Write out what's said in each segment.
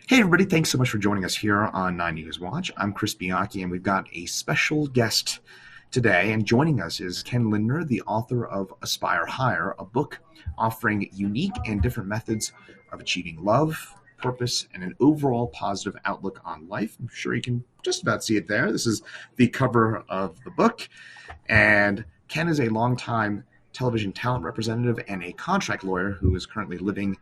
Hey, everybody, thanks so much for joining us here on 9 News Watch. I'm Chris Bianchi, and we've got a special guest today. And joining us is Ken Lindner, the author of Aspire Higher, a book offering unique and different methods of achieving love, purpose, and an overall positive outlook on life. I'm sure you can just about see it there. This is the cover of the book. And Ken is a longtime television talent representative and a contract lawyer who is currently living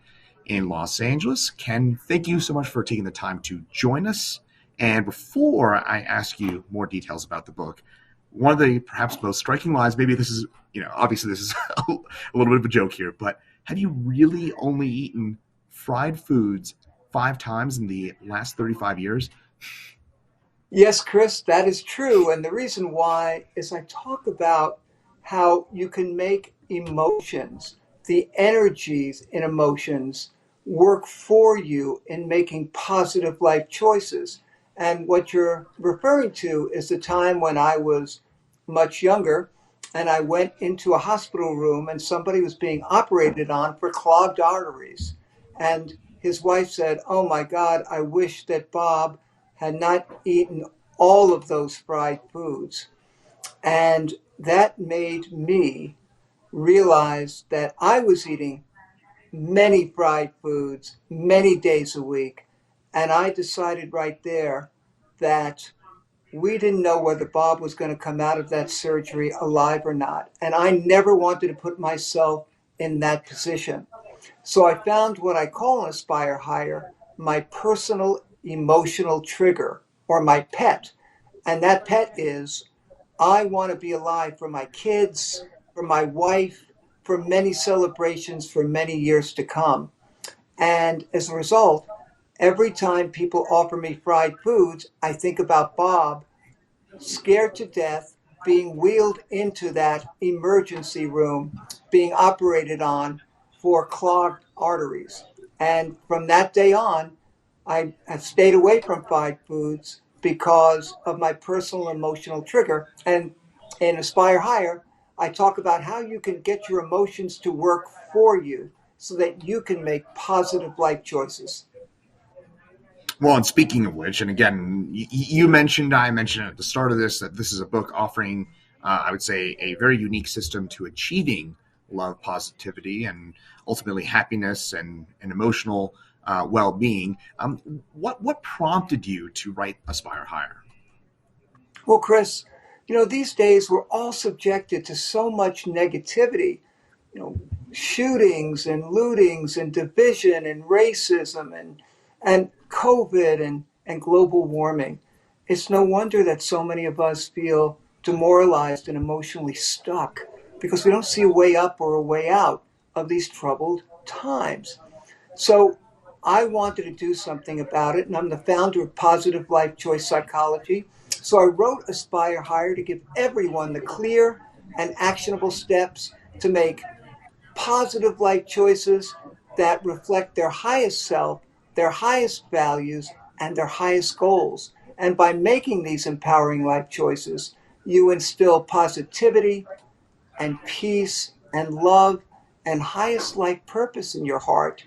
in Los Angeles. Ken, thank you so much for taking the time to join us. And before I ask you more details about the book, one of the perhaps most striking lines, maybe this is, obviously this is a little bit of a joke here, but have you really only eaten fried foods 5 times in the last 35 years? Yes, Chris, that is true. And the reason why is I talk about how you can make emotions, the energies in emotions, work for you in making positive life choices. And what you're referring to is the time when I was much younger and I went into a hospital room and somebody was being operated on for clogged arteries. And his wife said, "Oh my God, I wish that Bob had not eaten all of those fried foods." And that made me realize that I was eating many fried foods many days a week. And I decided right there that we didn't know whether Bob was going to come out of that surgery alive or not. And I never wanted to put myself in that position. So I found what I call an Aspire Higher, my personal emotional trigger, or my pet. And that pet is I want to be alive for my kids, for my wife, for many celebrations for many years to come. And as a result, every time people offer me fried foods, I think about Bob, scared to death, being wheeled into that emergency room, being operated on for clogged arteries. And from that day on, I have stayed away from fried foods because of my personal emotional trigger. And in Aspire Higher, I talk about how you can get your emotions to work for you so that you can make positive life choices. Well, and speaking of which, and again, you mentioned, I mentioned at the start of this, that this is a book offering, I would say, a very unique system to achieving love, positivity, and ultimately happiness and emotional well-being. What prompted you to write Aspire Higher? Well, Chris, these days we're all subjected to so much negativity, you know, shootings and lootings and division and racism and COVID and global warming. It's no wonder that so many of us feel demoralized and emotionally stuck because we don't see a way up or a way out of these troubled times. So I wanted to do something about it, and I'm the founder of Positive Life Choice Psychology. So I wrote Aspire Higher to give everyone the clear and actionable steps to make positive life choices that reflect their highest self, their highest values, and their highest goals. And by making these empowering life choices, you instill positivity and peace and love and highest life purpose in your heart.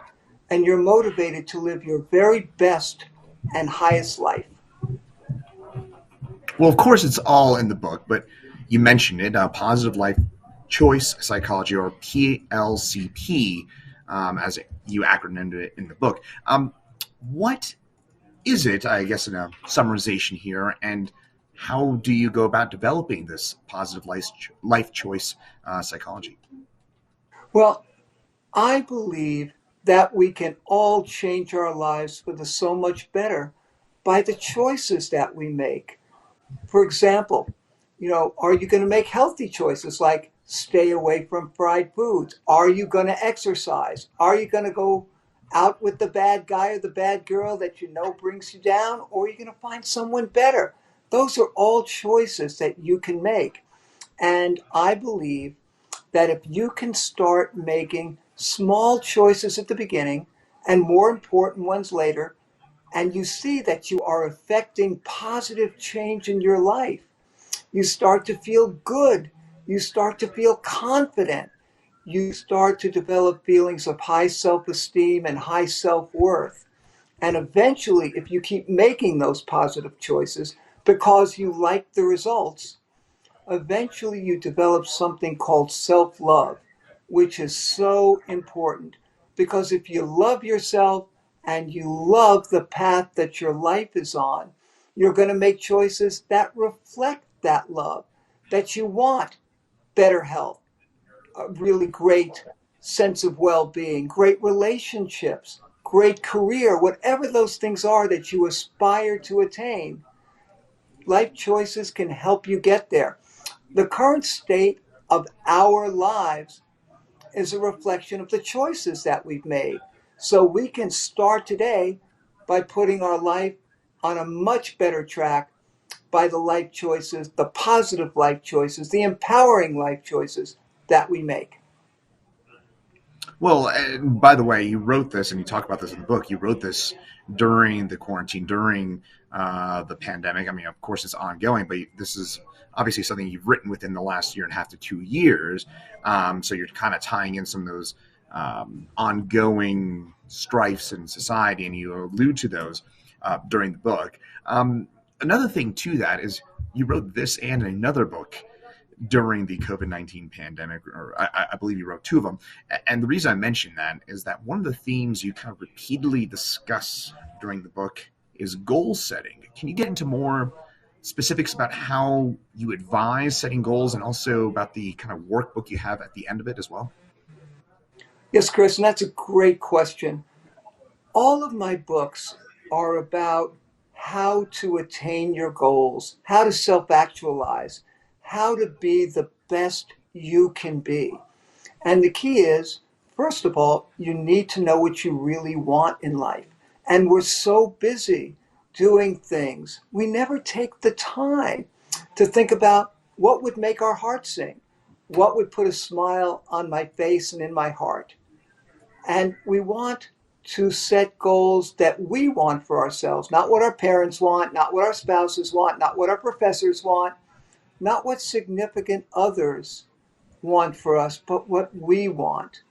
And you're motivated to live your very best and highest life. Well, of course, it's all in the book, but you mentioned it, Positive Life Choice Psychology, or PLCP, as you acronymed it in the book. What is it, I guess, in a summarization here, and how do you go about developing this positive life choice psychology? Well, I believe that we can all change our lives for the so much better by the choices that we make. For example, are you going to make healthy choices like stay away from fried foods? Are you going to exercise? Are you going to go out with the bad guy or the bad girl that you know brings you down? Or are you going to find someone better? Those are all choices that you can make. And I believe that if you can start making small choices at the beginning and more important ones later, and you see that you are affecting positive change in your life, you start to feel good. You start to feel confident. You start to develop feelings of high self esteem and high self worth. And eventually, if you keep making those positive choices because you like the results, eventually you develop something called self-love, which is so important. Because if you love yourself and you love the path that your life is on, you're going to make choices that reflect that love, that you want better health, a really great sense of well-being, great relationships, great career, whatever those things are that you aspire to attain. Life choices can help you get there. The current state of our lives is a reflection of the choices that we've made. So we can start today by putting our life on a much better track by the life choices, the positive life choices, the empowering life choices that we make. Well, and by the way, you wrote this, and you talk about this in the book. You wrote this during the quarantine, during the pandemic. I mean, of course, it's ongoing, but this is obviously something you've written within the last year and a half to 2 years. So you're kind of tying in some of those ongoing strifes in society, and you allude to those during the book. Another thing to that is you wrote this and another book during the COVID-19 pandemic, or I believe you wrote two of them. And the reason I mention that is that one of the themes you kind of repeatedly discuss during the book is goal setting. Can you get into more specifics about how you advise setting goals and also about the kind of workbook you have at the end of it as well? Yes, Chris, and that's a great question. All of my books are about how to attain your goals, how to self actualize, how to be the best you can be. And the key is, first of all, you need to know what you really want in life. And we're so busy doing things, we never take the time to think about what would make our heart sing, what would put a smile on my face and in my heart. And we want to set goals that we want for ourselves, not what our parents want, not what our spouses want, not what our professors want, not what significant others want for us, but what we want.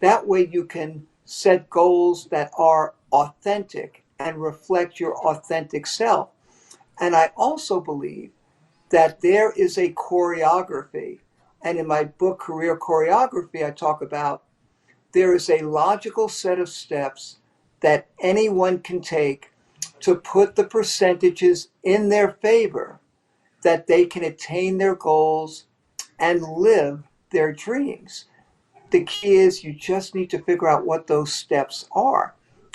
That way you can set goals that are authentic and reflect your authentic self. And I also believe that there is a choreography. And in my book, Career Choreography, I talk about there is a logical set of steps that anyone can take to put the percentages in their favor that they can attain their goals and live their dreams. The key is you just need to figure out what those steps are.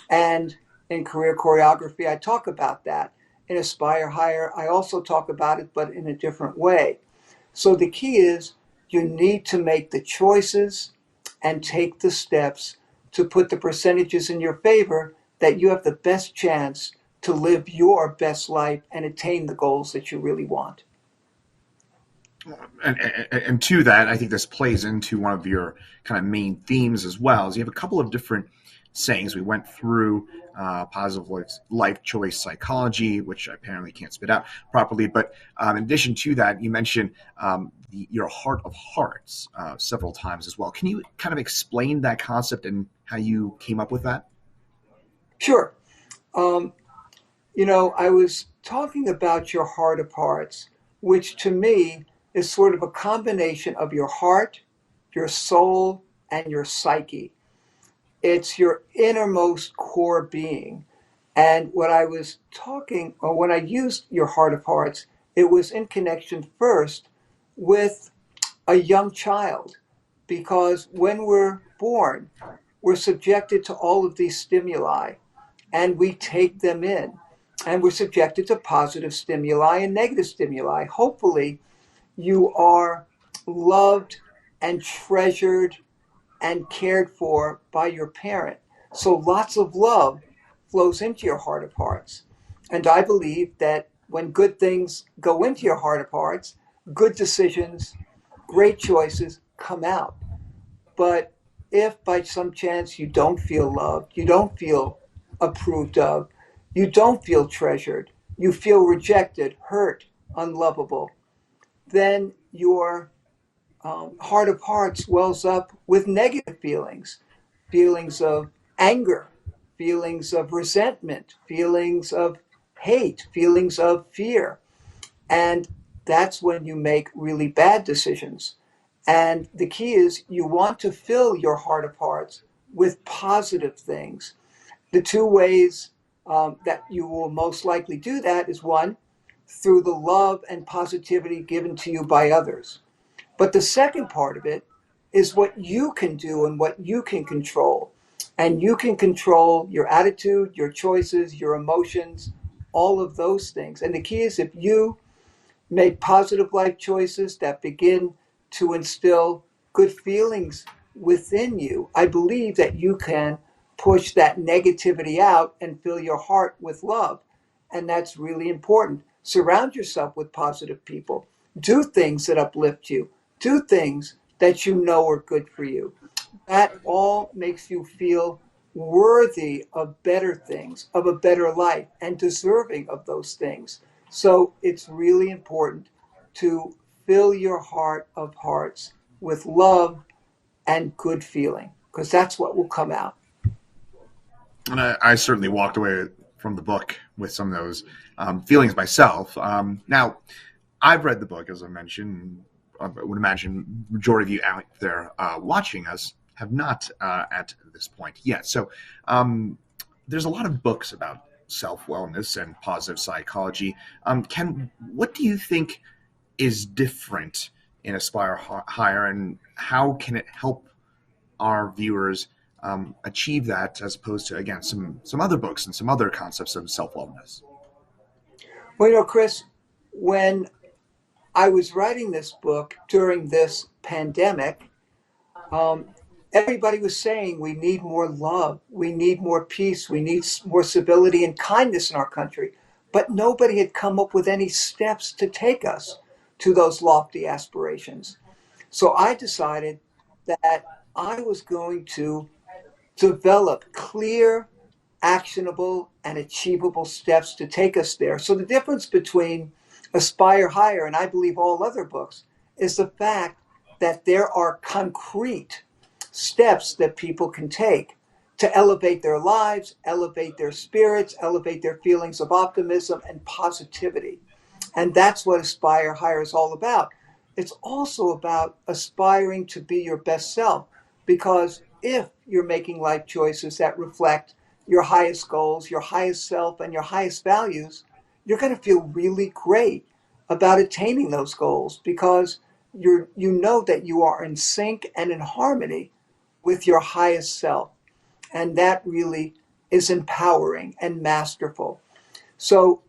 And in Career Choreography, I talk about that. In Aspire Higher, I also talk about it, but in a different way. So the key is you need to make the choices and take the steps to put the percentages in your favor that you have the best chance to live your best life and attain the goals that you really want. And to that, I think this plays into one of your kind of main themes as well. Is you have a couple of different sayings. We went through positive life choice psychology, which I apparently can't spit out properly. But in addition to that, you mentioned your heart of hearts several times as well. Can you kind of explain that concept and how you came up with that? Sure. Um, I was talking about your heart of hearts, which to me is sort of a combination of your heart, your soul, and your psyche. It's your innermost core being. And when I was talking, or when I used your heart of hearts, it was in connection first with a young child. Because when we're born, we're subjected to all of these stimuli and we take them in. And we're subjected to positive stimuli and negative stimuli. Hopefully, you are loved and treasured and cared for by your parent. So lots of love flows into your heart of hearts. And I believe that when good things go into your heart of hearts, good decisions, great choices come out. But if by some chance you don't feel loved, you don't feel approved of, you don't feel treasured, you feel rejected, hurt, unlovable, then your heart of hearts wells up with negative feelings, feelings of anger, feelings of resentment, feelings of hate, feelings of fear. And that's when you make really bad decisions. And the key is you want to fill your heart of hearts with positive things. The two ways that you will most likely do that is one, through the love and positivity given to you by others. But the second part of it is what you can do and what you can control. And you can control your attitude, your choices, your emotions, all of those things. And the key is if you make positive life choices that begin to instill good feelings within you, I believe that you can push that negativity out and fill your heart with love. And that's really important. Surround yourself with positive people. Do things that uplift you. Do things that you know are good for you. That all makes you feel worthy of better things, of a better life, and deserving of those things. So it's really important to fill your heart of hearts with love and good feeling, because that's what will come out. And I certainly walked away from the book with some of those feelings myself. Now, I've read the book, as I mentioned. I would imagine majority of you out there watching us have not at this point yet. So there's a lot of books about self-wellness and positive psychology. Ken, what do you think is different in Aspire Higher, and how can it help our viewers achieve that, as opposed to, again, some other books and some other concepts of self-wellness? Well, Chris, when I was writing this book during this pandemic, everybody was saying we need more love, we need more peace, we need more civility and kindness in our country. But nobody had come up with any steps to take us to those lofty aspirations. So I decided that I was going to develop clear, actionable, and achievable steps to take us there. So the difference between Aspire Higher and I believe all other books is the fact that there are concrete steps that people can take to elevate their lives, elevate their spirits, elevate their feelings of optimism and positivity. And that's what Aspire Higher is all about. It's also about aspiring to be your best self, because if you're making life choices that reflect your highest goals, your highest self, and your highest values, you're going to feel really great about attaining those goals, because you know that you are in sync and in harmony with your highest self. And that really is empowering and masterful. So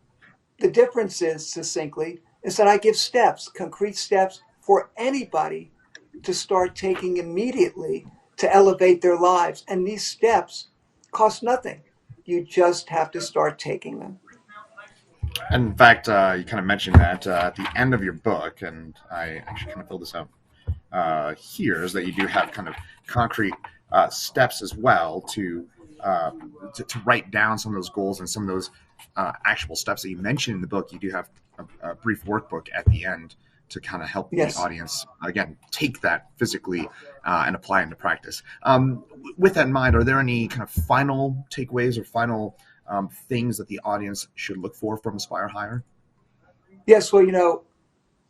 the difference is, succinctly, is that I give steps, concrete steps for anybody to start taking immediately to elevate their lives. And these steps cost nothing. You just have to start taking them. And in fact, you kind of mentioned that at the end of your book, and I actually kind of filled this out here, is that you do have kind of concrete steps as well to write down some of those goals and some of those actual steps that you mentioned in the book. You do have a brief workbook at the end to kind of help the Yes. audience, again, take that physically and apply it into practice. With that in mind, are there any kind of final takeaways or final things that the audience should look for from Aspire Higher? Yes, well,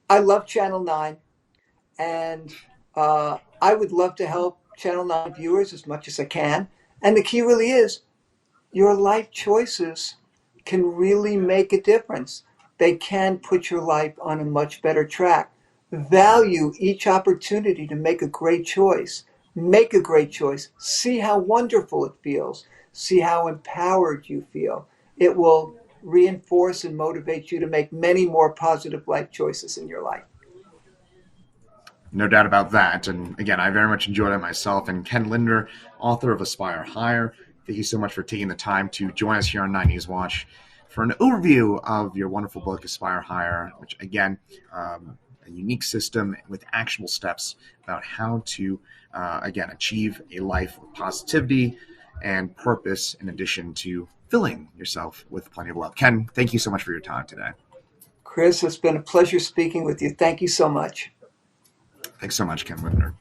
I love Channel 9, and I would love to help Channel 9 viewers as much as I can. And the key really is your life choices can really make a difference. They can put your life on a much better track. Value each opportunity to make a great choice. Make a great choice. See how wonderful it feels. See how empowered you feel. It will reinforce and motivate you to make many more positive life choices in your life. No doubt about that. And again, I very much enjoyed it myself. And Ken Lindner, author of Aspire Higher, thank you so much for taking the time to join us here on 90s Watch for an overview of your wonderful book, Aspire Higher, which, again, a unique system with actual steps about how to, again, achieve a life of positivity and purpose, in addition to filling yourself with plenty of love. Ken, thank you so much for your time today. Chris, it's been a pleasure speaking with you. Thank you so much. Thanks so much, Ken Lindner.